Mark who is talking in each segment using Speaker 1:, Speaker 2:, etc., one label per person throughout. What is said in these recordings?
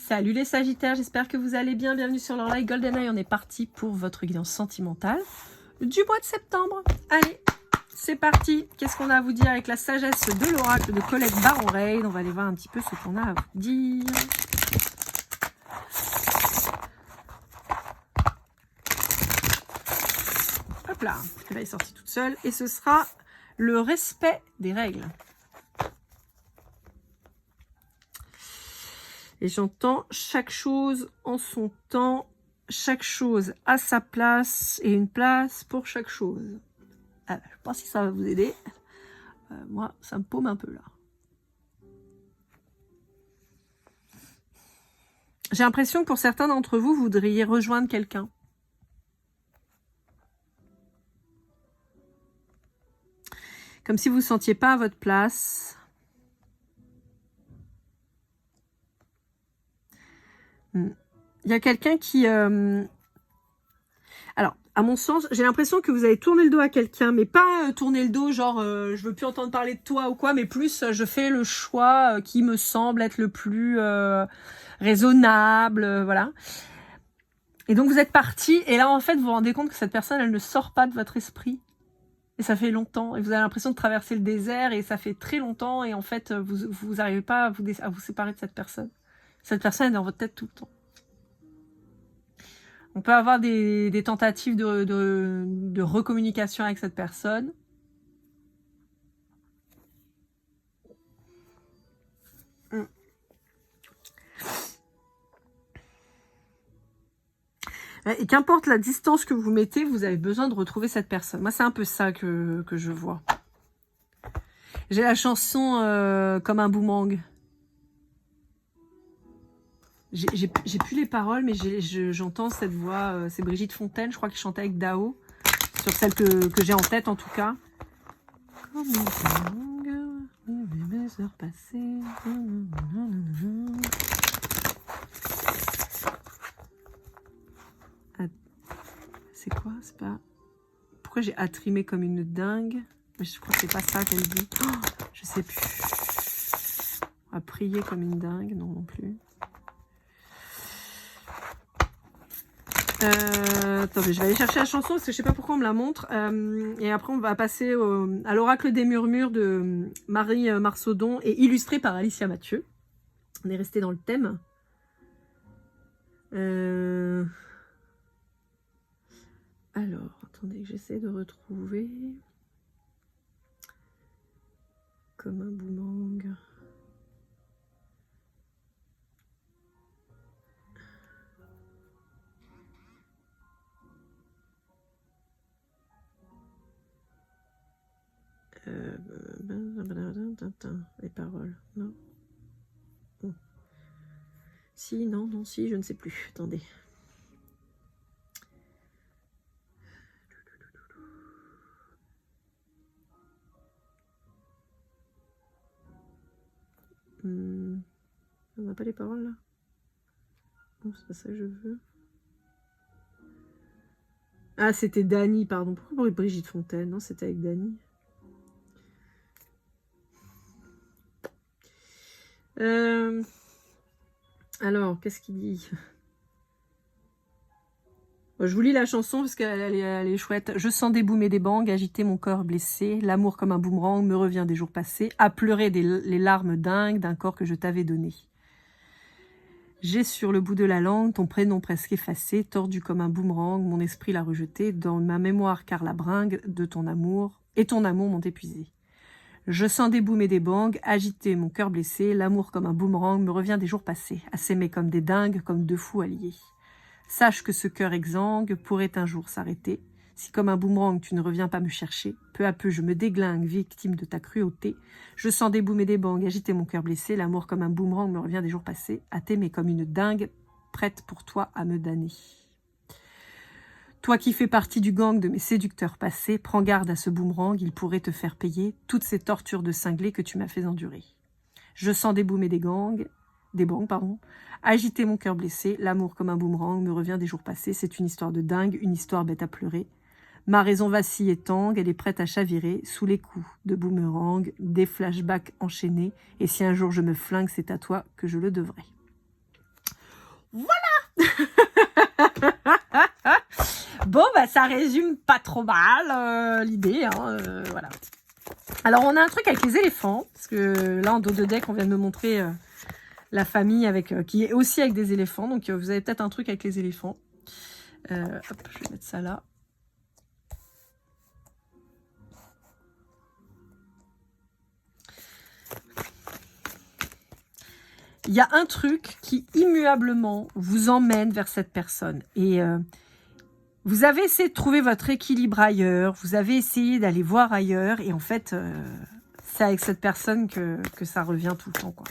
Speaker 1: Salut les Sagittaires, j'espère que vous allez bien. Bienvenue sur leur live GoldenEye. On est parti pour votre guidance sentimentale du mois de septembre. Allez, c'est parti. Qu'est-ce qu'on a à vous dire avec la sagesse de l'oracle de Colette Baron-Reid? On va aller voir un petit peu ce qu'on a à vous dire. Hop là, elle est sortie toute seule. Et ce sera le respect des règles. Et j'entends chaque chose en son temps, chaque chose à sa place et une place pour chaque chose. Ah, je ne sais pas si ça va vous aider. Moi, ça me paume un peu là. J'ai l'impression que pour certains d'entre vous, vous voudriez rejoindre quelqu'un. Comme si vous ne sentiez pas à votre place. Il y a quelqu'un qui... Alors, à mon sens, j'ai l'impression que vous avez tourné le dos à quelqu'un, mais pas tourner le dos, genre je veux plus entendre parler de toi ou quoi, mais plus je fais le choix qui me semble être le plus raisonnable, voilà. Et donc vous êtes parti, et là en fait vous vous rendez compte que cette personne, elle ne sort pas de votre esprit. Et ça fait longtemps, et vous avez l'impression de traverser le désert, et ça fait très longtemps, et en fait vous n'arrivez pas à vous séparer de cette personne. Cette personne est dans votre tête tout le temps. On peut avoir des tentatives de recommunication avec cette personne. Et qu'importe la distance que vous mettez, vous avez besoin de retrouver cette personne. Moi, c'est un peu ça que je vois. J'ai la chanson Comme un boomerang. J'ai plus les paroles, mais j'entends cette voix. C'est Brigitte Fontaine, je crois, qui chantait avec Dao. Sur celle que j'ai en tête, en tout cas. Comme un boomerang, mes heures passées. C'est quoi? C'est pas... Pourquoi j'ai attrimé comme une dingue? Mais je crois que c'est pas ça qu'elle dit. Oh, je sais plus. On va prier comme une dingue, non plus. Attendez, je vais aller chercher la chanson parce que je sais pas pourquoi on me la montre. Et après, on va passer à l'oracle des murmures de Marie Marsaudon et illustré par Alicia Mathieu. On est resté dans le thème. Alors, attendez que j'essaie de retrouver. Comme un boomerang. Les paroles, non. Oh. Si, non, non, si, je ne sais plus. Attendez. On n'a pas les paroles là? Non, c'est pas ça que je veux. Ah, c'était Dany, pardon. Pourquoi Brigitte Fontaine? Non, c'était avec Dany. Alors, qu'est-ce qu'il dit? Je vous lis la chanson parce qu'elle est chouette. Je sens des booms et des bangs, agiter mon corps blessé. L'amour comme un boomerang me revient des jours passés, à pleurer les larmes dingues d'un corps que je t'avais donné. J'ai sur le bout de la langue ton prénom presque effacé, tordu comme un boomerang, mon esprit l'a rejeté, dans ma mémoire car la bringue de ton amour, et ton amour m'ont épuisé. Je sens des booms et des bangs, agiter mon cœur blessé, l'amour comme un boomerang me revient des jours passés, à s'aimer comme des dingues, comme deux fous alliés. Sache que ce cœur exsangue pourrait un jour s'arrêter, si comme un boomerang tu ne reviens pas me chercher, peu à peu je me déglingue, victime de ta cruauté. Je sens des booms et des bangs, agiter mon cœur blessé, l'amour comme un boomerang me revient des jours passés, à t'aimer comme une dingue, prête pour toi à me damner. Toi qui fais partie du gang de mes séducteurs passés, prends garde à ce boomerang, il pourrait te faire payer toutes ces tortures de cinglé que tu m'as fait endurer. Je sens des booms et des bangs, agiter mon cœur blessé, l'amour comme un boomerang me revient des jours passés, c'est une histoire de dingue, une histoire bête à pleurer. Ma raison vacille et tangue, elle est prête à chavirer, sous les coups de boomerang, des flashbacks enchaînés, et si un jour je me flingue, c'est à toi que je le devrai. Bon, bah ça résume pas trop mal l'idée, hein, voilà. Alors, on a un truc avec les éléphants, parce que là, en dos de deck, on vient de me montrer la famille avec qui est aussi avec des éléphants, donc vous avez peut-être un truc avec les éléphants. Hop, je vais mettre ça là. Il y a un truc qui immuablement vous emmène vers cette personne. Et vous avez essayé de trouver votre équilibre ailleurs, vous avez essayé d'aller voir ailleurs, et en fait, c'est avec cette personne que ça revient tout le temps, quoi.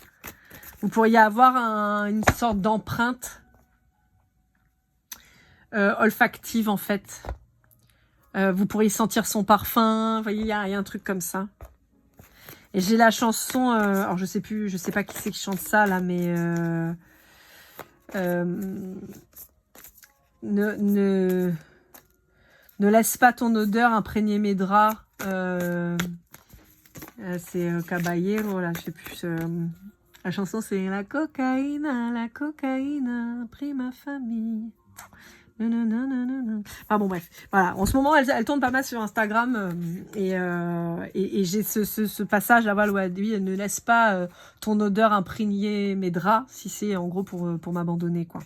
Speaker 1: Vous pourriez avoir une sorte d'empreinte olfactive, en fait. Vous pourriez sentir son parfum, vous voyez, il y a un truc comme ça. Et j'ai la chanson, alors je sais pas qui c'est qui chante ça là, mais ne laisse pas ton odeur imprégner mes draps. C'est Caballero là, je sais plus. La chanson c'est la cocaïne a pris ma famille. Ah bon bref, voilà. En ce moment, elle tourne pas mal sur Instagram et j'ai ce passage là-bas où elle dit ne laisse pas ton odeur imprégner mes draps, si c'est en gros pour m'abandonner, quoi.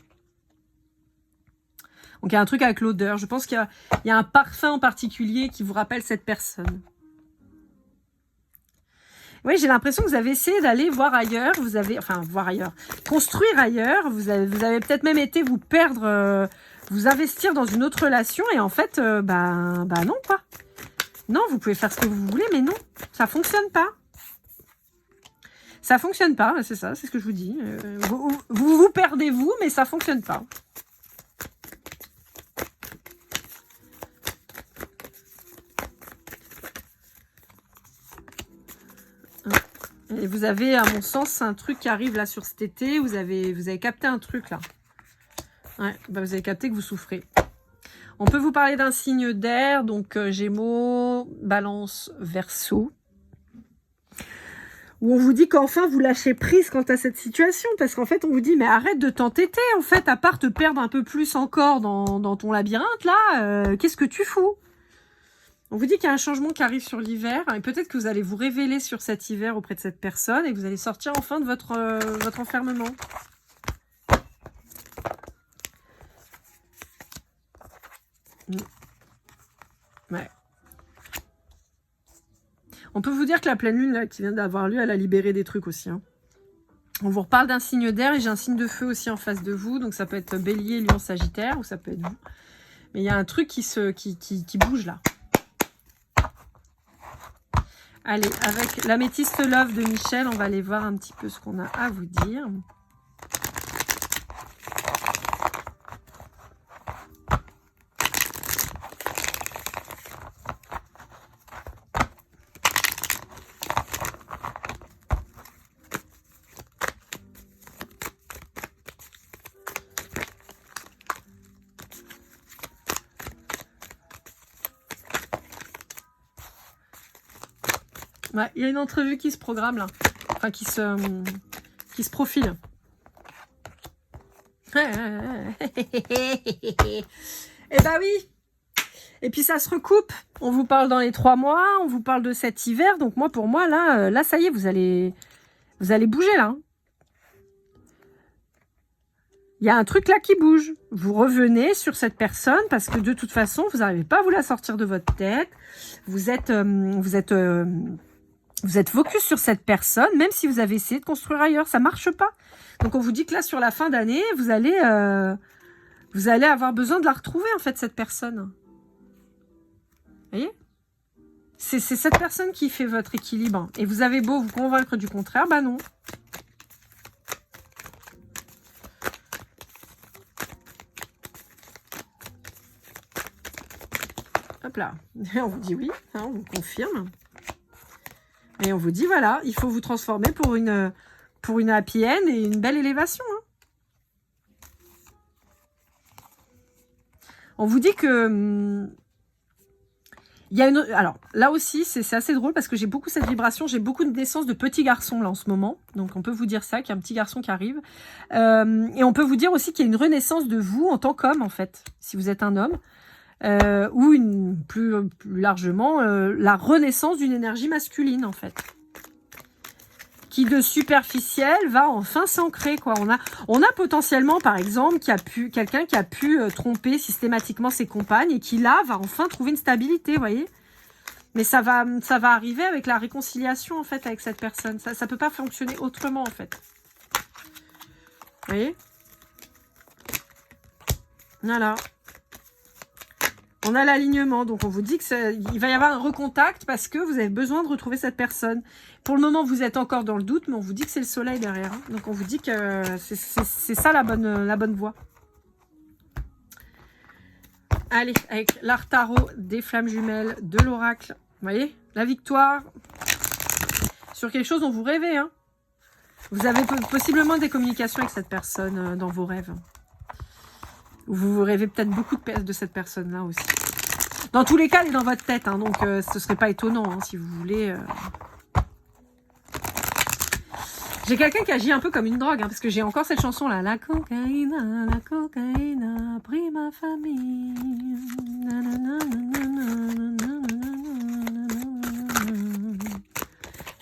Speaker 1: Donc il y a un truc avec l'odeur. Je pense qu'il y a un parfum en particulier qui vous rappelle cette personne. Oui, j'ai l'impression que vous avez essayé d'aller voir ailleurs. Voir ailleurs, construire ailleurs. Vous avez peut-être même été vous perdre. Vous investir dans une autre relation et en fait, bah non, quoi. Non, vous pouvez faire ce que vous voulez, mais non, ça fonctionne pas. Ça fonctionne pas, c'est ça, c'est ce que je vous dis. Vous perdez vous, mais ça fonctionne pas. Et vous avez, à mon sens, un truc qui arrive là sur cet été. Vous avez capté un truc là. Ouais, bah vous avez capté que vous souffrez. On peut vous parler d'un signe d'air, donc Gémeaux, Balance, Verseau, où on vous dit qu'enfin vous lâchez prise quant à cette situation, parce qu'en fait on vous dit mais arrête de t'entêter, en fait, à part te perdre un peu plus encore dans ton labyrinthe là, qu'est-ce que tu fous? On vous dit qu'il y a un changement qui arrive sur l'hiver, et peut-être que vous allez vous révéler sur cet hiver auprès de cette personne, et que vous allez sortir enfin de votre enfermement. Ouais. On peut vous dire que la pleine lune là, qui vient d'avoir lieu, elle a libéré des trucs aussi. Hein. On vous reparle d'un signe d'air et j'ai un signe de feu aussi en face de vous. Donc ça peut être Bélier, Lion, Sagittaire ou ça peut être vous. Mais il y a un truc qui bouge là. Allez, avec l'améthyste love de Michel, on va aller voir un petit peu ce qu'on a à vous dire. Ouais, il y a une entrevue qui se programme là. Enfin, qui se profile. Eh ben oui. Et puis ça se recoupe. On vous parle dans les 3 mois, on vous parle de cet hiver. Donc moi, pour moi, là, ça y est, vous allez bouger là. Il y a un truc là qui bouge. Vous revenez sur cette personne parce que de toute façon, vous n'arrivez pas à vous la sortir de votre tête. Vous êtes focus sur cette personne, même si vous avez essayé de construire ailleurs, ça marche pas. Donc on vous dit que là, sur la fin d'année, vous allez avoir besoin de la retrouver, en fait, cette personne. Vous voyez? C'est cette personne qui fait votre équilibre. Et vous avez beau vous convaincre du contraire, bah non. Hop là. On vous dit oui, hein, on vous confirme. Et on vous dit, voilà, il faut vous transformer pour une happy end et une belle élévation. Hein. On vous dit que Il y a alors, là aussi, c'est assez drôle parce que j'ai beaucoup cette vibration. J'ai beaucoup de naissances de petits garçons là en ce moment. Donc, on peut vous dire ça, qu'il y a un petit garçon qui arrive. Et on peut vous dire aussi qu'il y a une renaissance de vous en tant qu'homme, en fait, si vous êtes un homme. Ou plus largement, la renaissance d'une énergie masculine, en fait. Qui de superficiel va enfin s'ancrer, quoi. On a potentiellement, par exemple, quelqu'un qui a pu tromper systématiquement ses compagnes et qui, là, va enfin trouver une stabilité, vous voyez. Mais ça va arriver avec la réconciliation, en fait, avec cette personne. Ça peut pas fonctionner autrement, en fait. Vous voyez? Voilà. On a l'alignement, donc on vous dit qu'il va y avoir un recontact parce que vous avez besoin de retrouver cette personne. Pour le moment, vous êtes encore dans le doute, mais on vous dit que c'est le soleil derrière. Hein. Donc on vous dit que c'est ça la bonne voie. Allez, avec l'art tarot des flammes jumelles, de l'oracle. Vous voyez, la victoire sur quelque chose dont vous rêvez. Hein. Vous avez possiblement des communications avec cette personne dans vos rêves. Vous rêvez peut-être beaucoup de cette personne-là aussi. Dans tous les cas, elle est dans votre tête, hein, donc ce serait pas étonnant, hein, si vous voulez. J'ai quelqu'un qui agit un peu comme une drogue, hein, parce que j'ai encore cette chanson-là. La cocaïne a pris ma famille.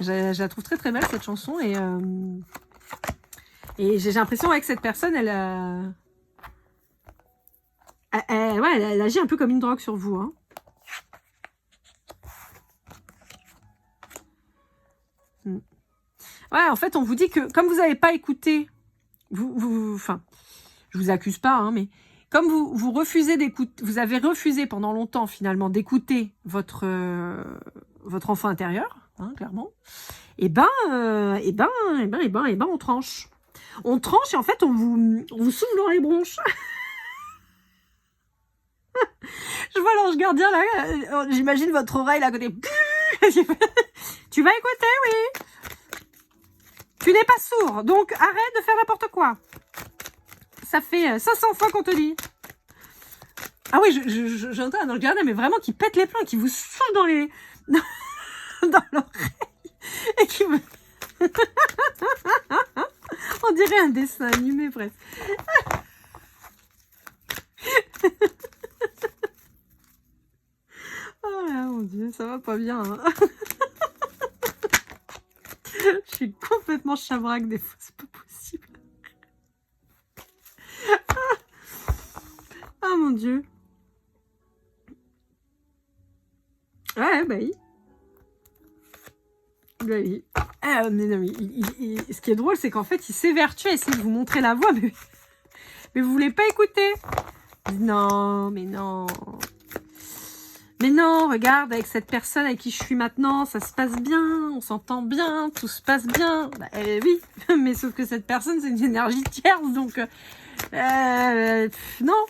Speaker 1: Je la trouve très très belle, cette chanson, et j'ai l'impression que cette personne, elle agit un peu comme une drogue sur vous. Hein. Ouais, en fait, on vous dit que comme vous n'avez pas écouté, enfin, je vous accuse pas, hein, mais comme vous refusez d'écouter, vous avez refusé pendant longtemps finalement d'écouter votre enfant intérieur, hein, clairement. On tranche. On tranche et en fait, on vous souffle dans les bronches. Je vois l'ange gardien là, j'imagine votre oreille là à côté. Tu vas écouter, oui. Tu n'es pas sourd, donc arrête de faire n'importe quoi. Ça fait 500 fois qu'on te dit. Ah oui, j'entends dans le gardien, mais vraiment qui pète les plombs, qui vous souffle dans les... dans l'oreille. Et qui me... On dirait un dessin animé, presque. Oh là, mon Dieu, ça va pas bien. Hein. Je suis complètement chabraque des fois, c'est pas possible. Ah mon Dieu. Ouais, bah oui. Bah oui. Mais non, mais ce qui est drôle, c'est qu'en fait, il s'évertue à essayer de vous montrer la voie, mais vous voulez pas écouter. Non, mais non. Mais non, regarde, avec cette personne avec qui je suis maintenant, ça se passe bien, on s'entend bien, tout se passe bien. Bah, oui, mais sauf que cette personne, c'est une énergie tierce, donc... non.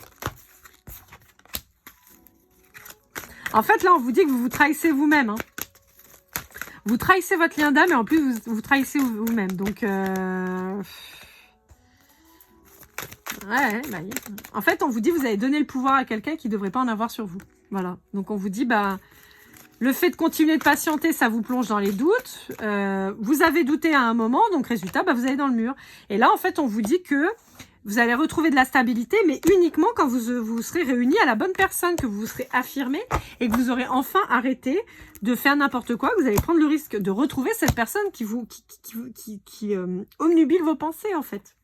Speaker 1: En fait, là, on vous dit que vous vous trahissez vous-même. Hein. Vous trahissez votre lien d'âme et en plus, vous trahissez vous-même. Donc... Ouais, bah, en fait, on vous dit que vous avez donné le pouvoir à quelqu'un qui ne devrait pas en avoir sur vous. Voilà. Donc, on vous dit, bah, le fait de continuer de patienter, ça vous plonge dans les doutes. Vous avez douté à un moment, donc résultat, bah, vous allez dans le mur. Et là, en fait, on vous dit que vous allez retrouver de la stabilité, mais uniquement quand vous serez réunis à la bonne personne, que vous vous serez affirmé et que vous aurez enfin arrêté de faire n'importe quoi, que vous allez prendre le risque de retrouver cette personne qui omnubile vos pensées, en fait.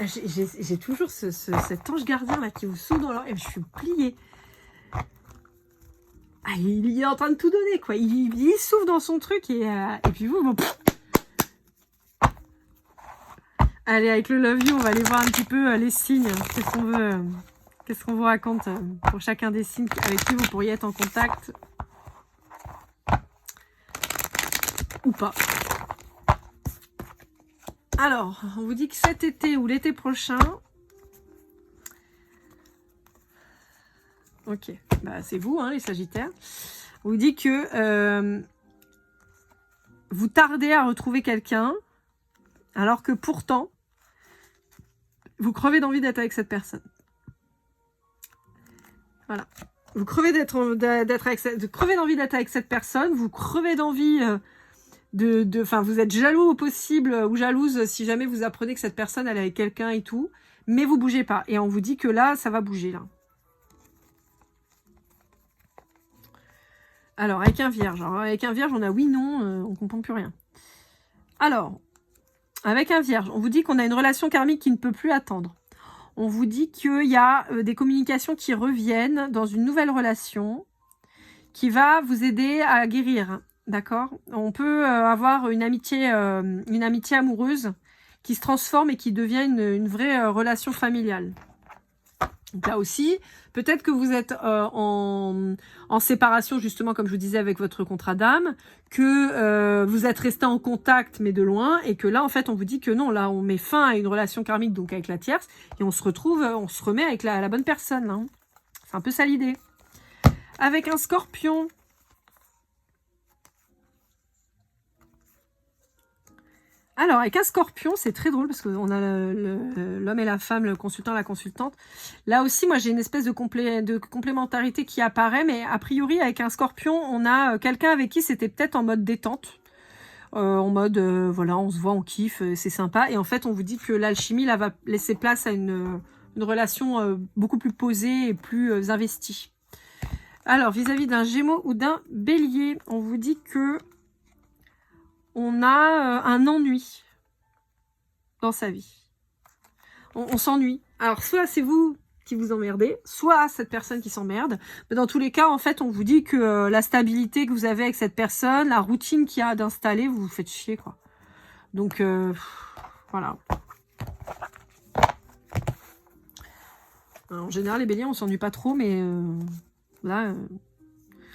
Speaker 1: J'ai toujours cet ange gardien là qui vous souffle dans l'oreille. Je suis pliée. Ah, il est en train de tout donner, quoi. Il souffle dans son truc et puis vous, bon, allez, avec le Love You, on va aller voir un petit peu les signes. Qu'est-ce qu'on vous raconte pour chacun des signes avec qui vous pourriez être en contact ou pas. Alors, on vous dit que cet été ou l'été prochain... Ok, bah, c'est vous, hein, les Sagittaires. On vous dit que vous tardez à retrouver quelqu'un, alors que pourtant, Vous crevez d'envie d'être avec cette personne. Voilà. Vous crevez d'envie d'être avec cette personne. Vous crevez d'envie vous êtes jaloux au possible ou jalouse si jamais vous apprenez que cette personne elle est avec quelqu'un et tout. Mais vous bougez pas. Et on vous dit que là, ça va bouger là. Alors, avec un vierge. Alors, avec un vierge, on a oui, non, on comprend plus rien. Alors, avec un vierge, on vous dit qu'on a une relation karmique qui ne peut plus attendre. On vous dit qu'il y a des communications qui reviennent dans une nouvelle relation qui va vous aider à guérir. D'accord? On peut avoir une amitié amoureuse qui se transforme et qui devient une vraie relation familiale. Donc là aussi, peut-être que vous êtes en séparation, justement, comme je vous disais, avec votre contrat d'âme, que vous êtes resté en contact, mais de loin, et que là, en fait, on vous dit que non, là, on met fin à une relation karmique, donc avec la tierce, et on se remet avec la bonne personne. Hein. C'est un peu ça l'idée. Avec un scorpion. Alors, avec un scorpion, c'est très drôle parce qu'on a l'homme et la femme, le consultant et la consultante. Là aussi, moi, j'ai une espèce de complémentarité qui apparaît, mais a priori, avec un scorpion, on a quelqu'un avec qui c'était peut-être en mode détente. En mode, voilà, on se voit, on kiffe, c'est sympa. Et en fait, on vous dit que l'alchimie, là, va laisser place à une relation beaucoup plus posée et plus investie. Alors, vis-à-vis d'un Gémeaux ou d'un Bélier, on vous dit que on a un ennui dans sa vie. On s'ennuie. Alors, soit c'est vous qui vous emmerdez, soit cette personne qui s'emmerde. Mais dans tous les cas, en fait, on vous dit que la stabilité que vous avez avec cette personne, la routine qu'il y a d'installer, vous vous faites chier, quoi. Donc, voilà. Alors, en général, les béliers, on s'ennuie pas trop, mais là...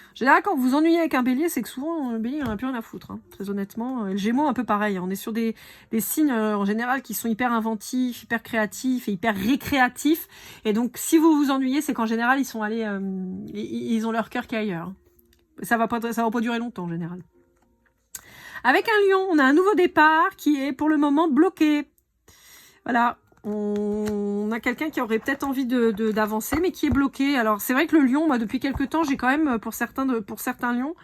Speaker 1: En général, quand vous vous ennuyez avec un bélier, c'est que souvent, le bélier, il n'en a plus rien à foutre. Hein, très honnêtement. Le gémeaux, un peu pareil. On est sur des signes, en général, qui sont hyper inventifs, hyper créatifs et hyper récréatifs. Et donc, si vous vous ennuyez, c'est qu'en général, ils sont allés... ils ont leur cœur qui est ailleurs. Ça va pas durer longtemps, en général. Avec un lion, on a un nouveau départ qui est, pour le moment, bloqué. Voilà. On a quelqu'un qui aurait peut-être envie d'avancer, mais qui est bloqué. Alors, c'est vrai que le lion, moi, depuis quelques temps, j'ai quand même, pour certains lions,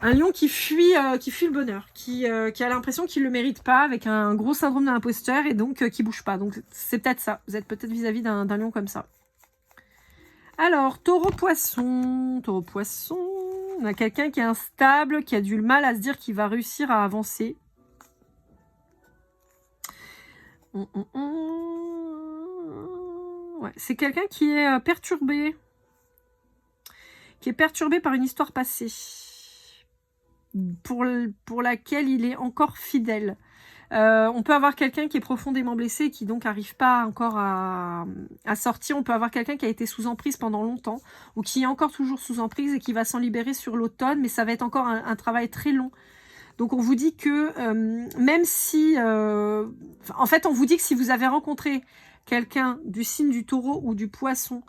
Speaker 1: un lion qui fuit le bonheur, qui a l'impression qu'il le mérite pas, avec un gros syndrome de l'imposteur, et donc qui bouge pas. Donc, c'est peut-être ça. Vous êtes peut-être vis-à-vis d'un lion comme ça. Alors, taureau-poisson. Taureau-poisson. On a quelqu'un qui est instable, qui a du mal à se dire qu'il va réussir à avancer. Ouais, c'est quelqu'un qui est perturbé. Qui est perturbé par une histoire passée. Pour laquelle il est encore fidèle. On peut avoir quelqu'un qui est profondément blessé et qui donc n'arrive pas encore à sortir. On peut avoir quelqu'un qui a été sous emprise pendant longtemps ou qui est encore toujours sous emprise et qui va s'en libérer sur l'automne, mais ça va être encore un travail très long. Donc on vous dit que même si... en fait, on vous dit que si vous avez rencontré quelqu'un du signe du taureau ou du poisson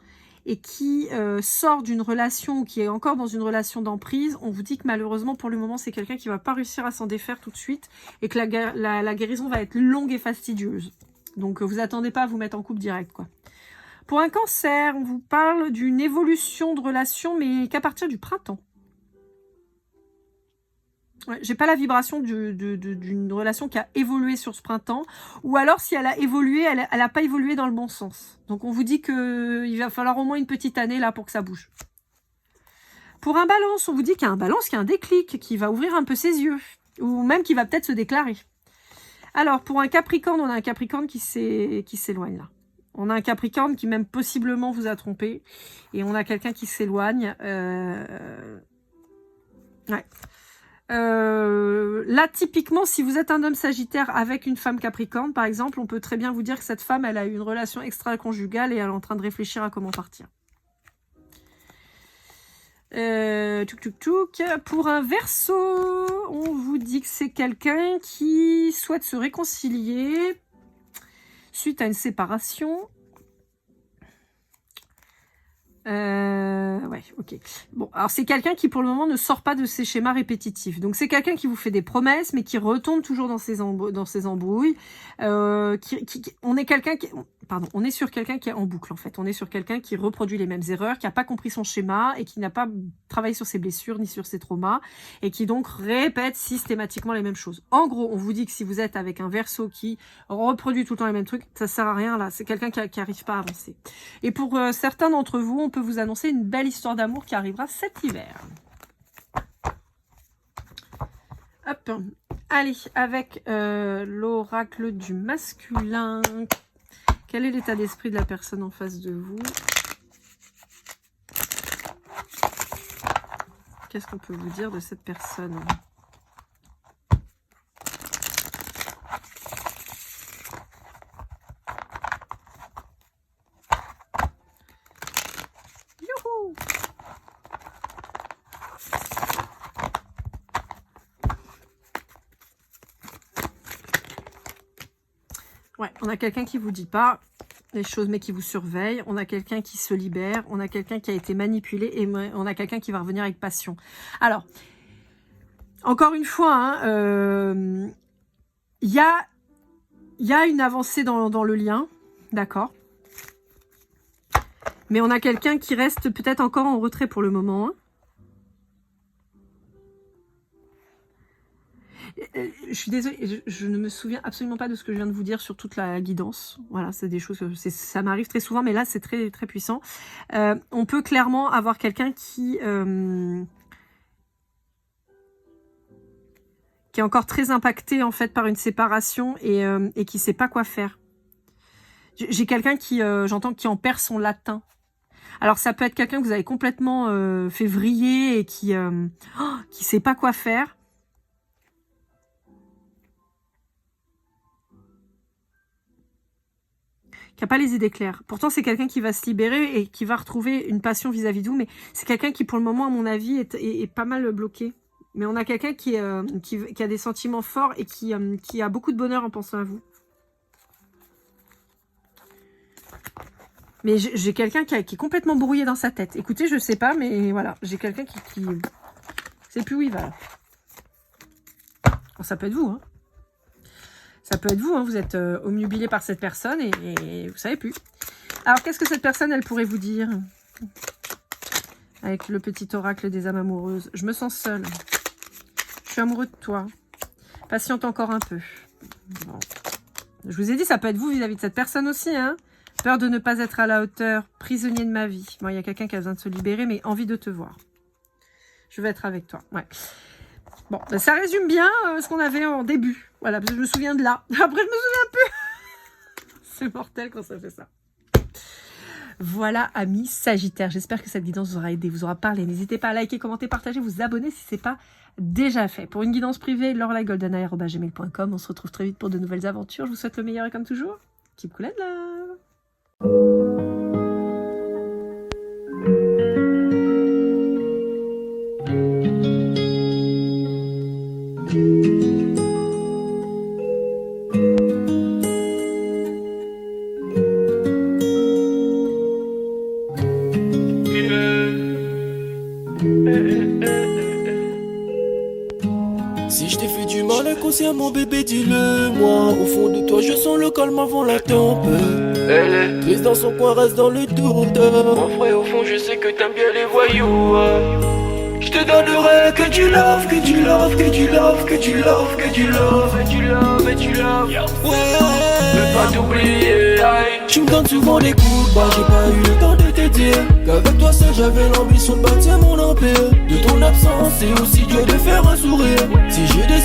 Speaker 1: et qui sort d'une relation ou qui est encore dans une relation d'emprise, on vous dit que malheureusement pour le moment c'est quelqu'un qui va pas réussir à s'en défaire tout de suite et que la guérison va être longue et fastidieuse. Donc vous attendez pas à vous mettre en couple direct, quoi. Pour un cancer, on vous parle d'une évolution de relation, mais qu'à partir du printemps. Ouais, j'ai pas la vibration d'une relation qui a évolué sur ce printemps, ou alors si elle a évolué, elle a pas évolué dans le bon sens. Donc on vous dit qu'il va falloir au moins une petite année là pour que ça bouge. Pour un balance, on vous dit qu'il y a un balance qui a un déclic, qui va ouvrir un peu ses yeux, ou même qui va peut-être se déclarer. Alors pour un capricorne, on a un capricorne qui s'éloigne là. On a un capricorne qui même possiblement vous a trompé, et on a quelqu'un qui s'éloigne. Ouais. Là, typiquement, si vous êtes un homme sagittaire avec une femme capricorne, par exemple, on peut très bien vous dire que cette femme, elle a eu une relation extra-conjugale et elle est en train de réfléchir à comment partir. Pour un Verseau, on vous dit que c'est quelqu'un qui souhaite se réconcilier suite à une séparation. Ouais, ok. Bon, alors c'est quelqu'un qui pour le moment ne sort pas de ses schémas répétitifs. Donc c'est quelqu'un qui vous fait des promesses, mais qui retombe toujours dans ses embrouilles. On est quelqu'un qui, pardon, on est sur quelqu'un qui est en boucle en fait. On est sur quelqu'un qui reproduit les mêmes erreurs, qui n'a pas compris son schéma et qui n'a pas travaillé sur ses blessures ni sur ses traumas et qui donc répète systématiquement les mêmes choses. En gros, on vous dit que si vous êtes avec un Verseau qui reproduit tout le temps les mêmes trucs, ça sert à rien là. C'est quelqu'un qui arrive pas à avancer. Et pour certains d'entre vous, on peut vous annoncer une belle histoire d'amour qui arrivera cet hiver. Hop, allez, avec l'oracle du masculin. Quel est l'état d'esprit de la personne en face de vous? Qu'est-ce qu'on peut vous dire de cette personne? Youhou! Ouais, on a quelqu'un qui vous dit pas les choses mais qui vous surveille, on a quelqu'un qui se libère, on a quelqu'un qui a été manipulé et on a quelqu'un qui va revenir avec passion. Alors, encore une fois, il y a une avancée dans le lien, d'accord, mais on a quelqu'un qui reste peut-être encore en retrait pour le moment. Je suis désolée, je ne me souviens absolument pas de ce que je viens de vous dire sur toute la guidance. Voilà, c'est des choses, ça m'arrive très souvent, mais là c'est très très puissant. On peut clairement avoir quelqu'un qui est encore très impacté en fait par une séparation et qui sait pas quoi faire. J'ai quelqu'un qui, j'entends, qui en perd son latin. Alors ça peut être quelqu'un que vous avez complètement fait vriller et qui sait pas quoi faire. Qui n'a pas les idées claires. Pourtant, c'est quelqu'un qui va se libérer et qui va retrouver une passion vis-à-vis de vous, mais c'est quelqu'un qui, pour le moment, à mon avis, est pas mal bloqué. Mais on a quelqu'un qui a des sentiments forts et qui a beaucoup de bonheur en pensant à vous. Mais j'ai quelqu'un qui est complètement brouillé dans sa tête. Écoutez, je sais pas, mais voilà, j'ai quelqu'un qui sait plus où il va. Alors, ça peut être vous, hein. Ça peut être vous, hein, vous êtes omnubilé par cette personne et vous savez plus. Alors, qu'est-ce que cette personne, elle pourrait vous dire? Avec le petit oracle des âmes amoureuses. Je me sens seule. Je suis amoureux de toi. Patiente encore un peu. Bon. Je vous ai dit, ça peut être vous vis-à-vis de cette personne aussi, hein. Peur de ne pas être à la hauteur. Prisonnier de ma vie. Bon, il y a quelqu'un qui a besoin de se libérer, mais envie de te voir. Je veux être avec toi. Ouais. Bon, ça résume bien ce qu'on avait en début. Voilà, parce que je me souviens de là. Après, je me souviens plus. C'est mortel quand ça fait ça. Voilà, amis Sagittaires. J'espère que cette guidance vous aura aidé, vous aura parlé. N'hésitez pas à liker, commenter, partager, vous abonner si ce n'est pas déjà fait. Pour une guidance privée, laurelagoldeneye@gmail.com. On se retrouve très vite pour de nouvelles aventures. Je vous souhaite le meilleur et comme toujours, keep cool and love.
Speaker 2: Si je t'ai fait du mal inconsciemment bébé dis-le moi. Au fond de toi je sens le calme avant la tempête. Elle est triste dans son coin, reste dans le doute. Mon frère au fond je sais que t'aimes bien les voyous. Je te donnerai que du love, que du love, que du love, que du love, que du love, et du love, et du love. Ouais, veux pas t'oublier. Tu me donnes souvent des coups, bah j'ai pas eu le temps de te dire qu'avec toi seul j'avais l'ambition de bâtir mon empire. De ton absence c'est aussi dur de faire un sourire. Si j'ai des